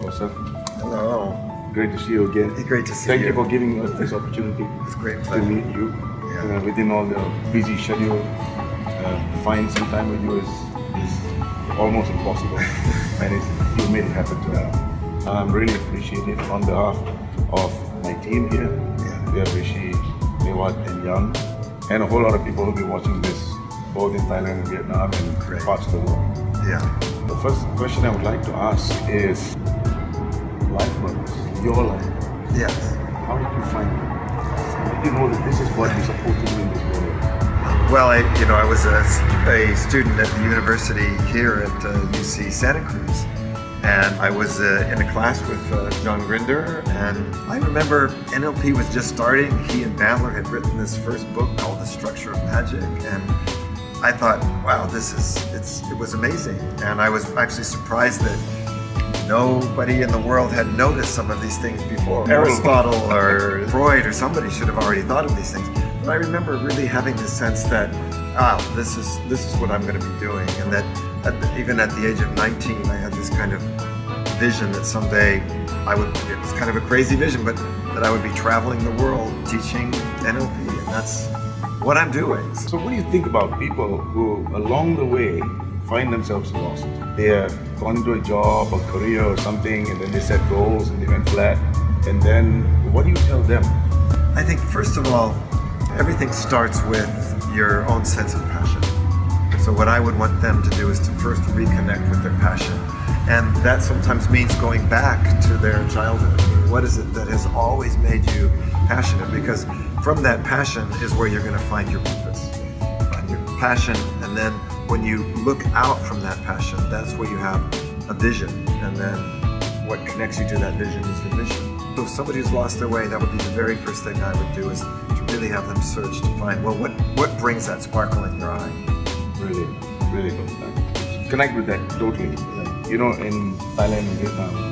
Hello, sir. Hello. Great to see you again. Great to see Thank you. you for giving us this opportunity It's a great to pleasure. meet you. Yeah. Within all the busy schedule, find some time with you is almost impossible. And you made it happen today. I'm really appreciative on behalf of my team here. Yeah. We appreciate Mewat and Young and a whole lot of people who'll be watching this both in Thailand and Vietnam and Great. parts of the world. Yeah. The first question I would like to ask is life purpose, your life. Yes. How did you find it? How did you know that this is what you're supposed to do in this world? Well, I was a student at the university here at UC Santa Cruz, and I was in a class with John Grinder, and I remember NLP was just starting. He and Bandler had written this first book called The Structure of Magic, and I thought, wow, it was amazing. And I was actually surprised that nobody in the world had noticed some of these things before. Aristotle or Freud or somebody should have already thought of these things. But I remember really having this sense that, this is what I'm going to be doing, and that even at the age of 19, I had this kind of vision that someday it was kind of a crazy vision, but that I would be traveling the world teaching NLP, and that's what I'm doing. So what do you think about people who along the way find themselves lost? They have gone into a job or career or something, and then they set goals and they went flat, and then what do you tell them? I think first of all, everything starts with your own sense of passion. So what I would want them to do is to first reconnect with their passion. And that sometimes means going back to their childhood. What is it that has always made you passionate? Because from that passion is where you're going to find your purpose. Find your passion, and then when you look out from that passion, that's where you have a vision. And then what connects you to that vision is your mission. So if somebody's lost their way, that would be the very first thing I would do, is to really have them search to find, well, what brings that sparkle in your eye? Really, really good. Connect with that totally. You know, in Thailand and Vietnam,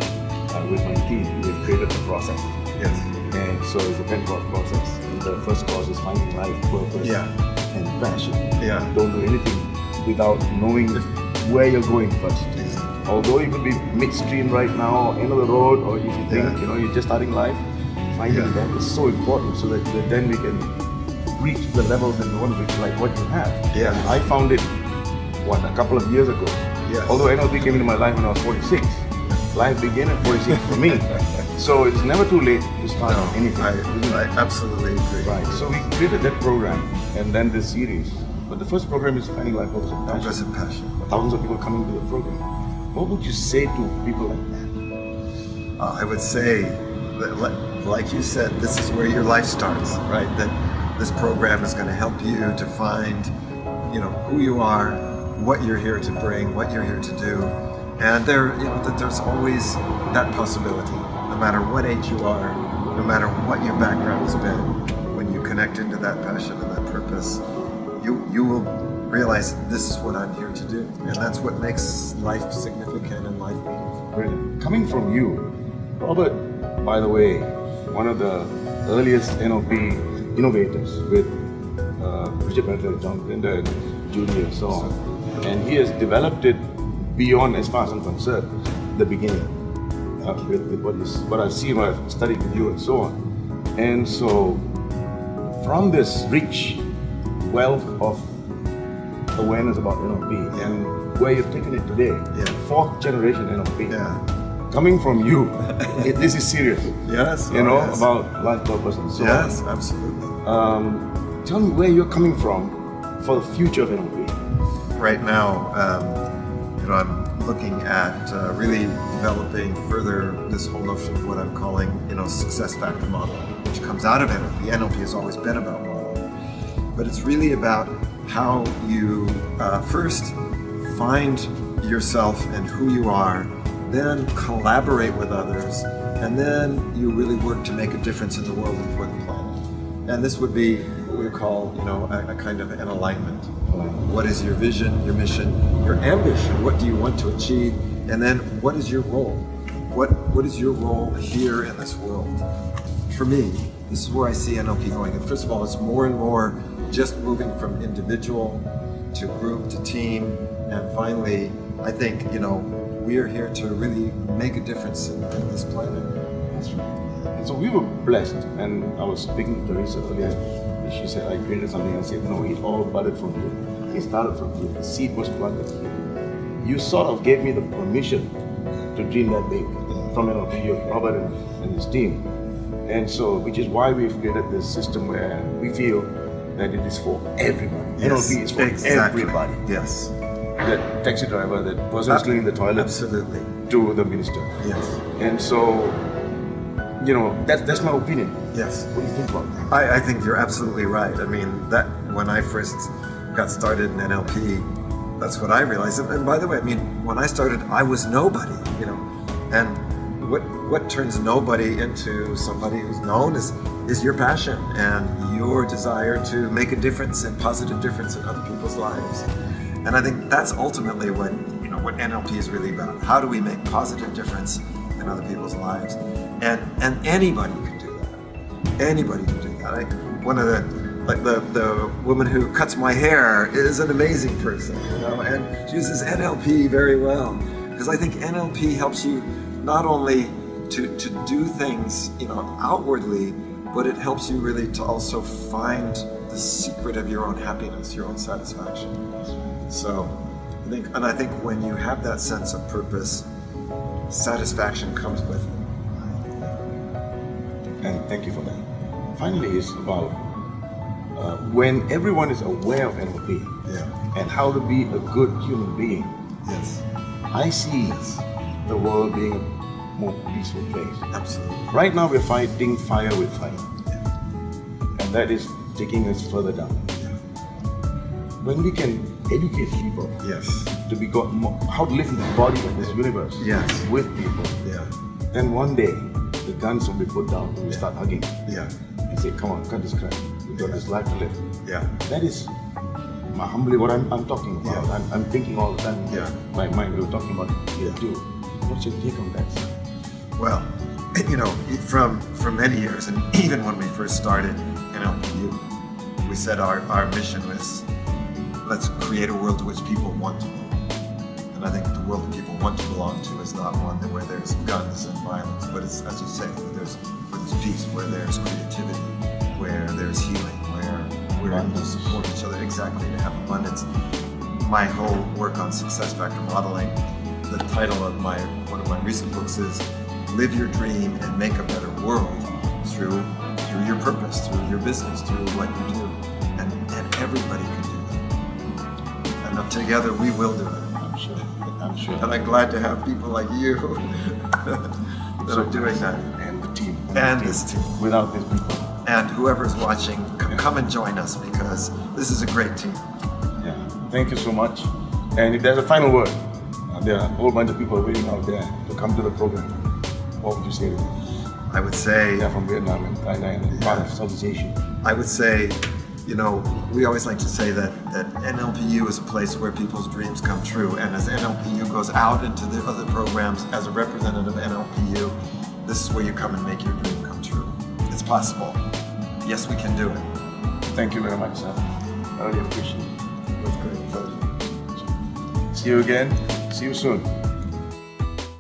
with my team, we've created a process. Yes. And so it's a 10-course process. And the first course is finding life purpose and passion. Yeah. Don't do anything without knowing where you're going first. Although you could be midstream right now, end of the road, or if you think, you're just starting life, finding that is so important, so that then we can reach the levels that we want to reach, like what you have. Yeah. I found it, a couple of years ago. Yes. Although NLP came into my life when I was 46. Life began at 46 for me. So it's never too late to start anything. I absolutely agree. Right. So we created that program and then this series. But the first program is finding life purpose and passion. Purpose and passion. Thousands of people coming to the program. What would you say to people like that? I would say that, like you said, this is where your life starts, right? That this program is going to help you to find, who you are, what you're here to bring, what you're here to do, and that there's always that possibility. No matter what age you are, no matter what your background has been, when you connect into that passion and that purpose, you will realize this is what I'm here to do, and that's what makes life significant and life meaningful. Really? Coming from you, Robert, by the way, one of the earliest NLP innovators with Richard Bandler, John Grinder, and Judy and so on. And he has developed it beyond, as far as I'm concerned, the beginning. With what I've seen, what I've studied with you and so on. And so, from this rich wealth of awareness about NLP and where you've taken it today, fourth generation NLP. Coming from you, this is serious. Yes. About life purpose and so on. Yes, absolutely. Tell me where you're coming from for the future of NLP. Right now, I'm looking at really developing further this whole notion of what I'm calling, success factor model, which comes out of NLP. NLP has always been about modeling, but it's really about how you first find yourself and who you are, then collaborate with others, and then you really work to make a difference in the world and for the planet. And this would be what we call, a kind of an alignment. What is your vision, your mission, your ambition? What do you want to achieve? And then what is your role? What is your role here in this world? For me, this is where I see NLP going. And first of all, it's more and more just moving from individual to group to team. And finally, I think, we are here to really make a difference in this planet. That's right. And so we were blessed. And I was speaking to Teresa earlier. And she said, I created something. I said, no, it all budded from you. It started from you. The seed was planted here. You sort of gave me the permission to dream that big from NLP, Robert and his team. And so, which is why we've created this system where we feel that it is for everybody. Yes, NLP is for exactly. everybody. Yes. That taxi driver, that person who's cleaning the toilet, Absolutely. to the minister. Yes. And so, you know, that's my opinion. Yes. What do you think about that? I think you're absolutely right. I mean, that when I first got started in NLP, that's what I realized. And by the way, I mean, when I started, I was nobody, you know. And what turns nobody into somebody who's known is your passion and your desire to make a difference and positive difference in other people's lives. And I think that's ultimately what NLP is really about. How do we make positive difference in other people's lives? And anybody can do that. Anybody can do that. One of the woman who cuts my hair is an amazing person, you know, and she uses NLP very well. Because I think NLP helps you not only to do things, you know, outwardly, but it helps you really to also find the secret of your own happiness, your own satisfaction. So I think when you have that sense of purpose, satisfaction comes with it. And thank you for that. Finally, it's about when everyone is aware of NLP and how to be a good human being. Yes. I see the world being a more peaceful place. Absolutely. Right now, we're fighting fire with fire, and that is taking us further down. When we can educate people Yes. to be how to live in the body of this universe Yes. with people, Yeah. then one day the guns will be put down and we start hugging Yeah. and say, "Come on, cut this crap. We've got this life to live." Yeah. That is humbly what I'm talking about. Yeah. I'm thinking all the time. Yeah. My mind, we were talking about here too. What's your take on that, sir? Well, you know, from many years, and even when we first started NLPU, we said our mission was, let's create a world to which people want to belong. And I think the world that people want to belong to is not one where there's guns and violence, but it's, as you say, where there's peace, where there's creativity, where there's healing, where we're able to support each other, exactly, to have abundance. My whole work on success factor modeling, the title of one of my recent books is Live Your Dream and Make a Better World through your purpose, through your business, through what you do. And everybody can do that. And together we will do it. I'm sure. And I'm glad to have people like you that are doing that. And the team. And this team. Without these people. And whoever's watching, come and join us, because this is a great team. Yeah. Thank you so much. And if there's a final word, there are a whole bunch of people waiting out there to come to the program. What would you say to them? I would say, They're from Vietnam and Thailand and part of Southeast Asia. I would say, you know, we always like to say that NLPU is a place where people's dreams come true. And as NLPU goes out into the other programs as a representative of NLPU, this is where you come and make your dream come true. It's possible. Yes, we can do it. Thank you very much, sir. I really appreciate it. With great pleasure. See you again. See you soon.